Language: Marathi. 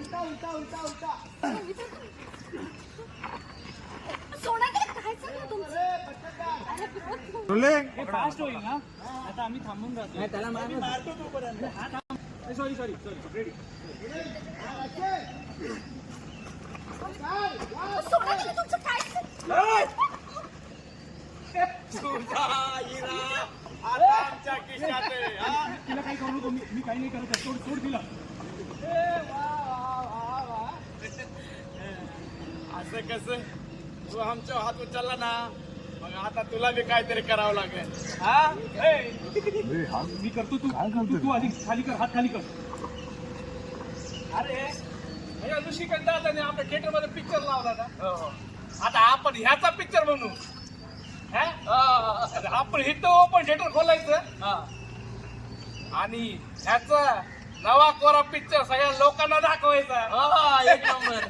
उलटा उलटा उलटा उलटा सोडा काय चाललं तुमचं? अरे हे फास्ट होईल ना आता आम्ही थांबून राहतो त्याला मारतो तोपर्यंत सॉरी रेडी सोडा काय तुमचं काय तिला काही करू नको मी काही नाही करत सोड तिला असं कसं तू आमच्या हात उचलला ना मग आता तुला बी काहीतरी करावं लागेल हा मी करतो तू तू आधी खाली कर हात खाली कर अरे ऋषिकंठ आणि आपल्या थिएटर मध्ये पिक्चर लावला ना आता आपण ह्याचा पिक्चर बनवू आपण हिथं ओपन थिएटर खोलायचं आणि ह्याचा नवा कोरा पिक्चर सगळ्या लोकांना दाखवायचा एक नंबर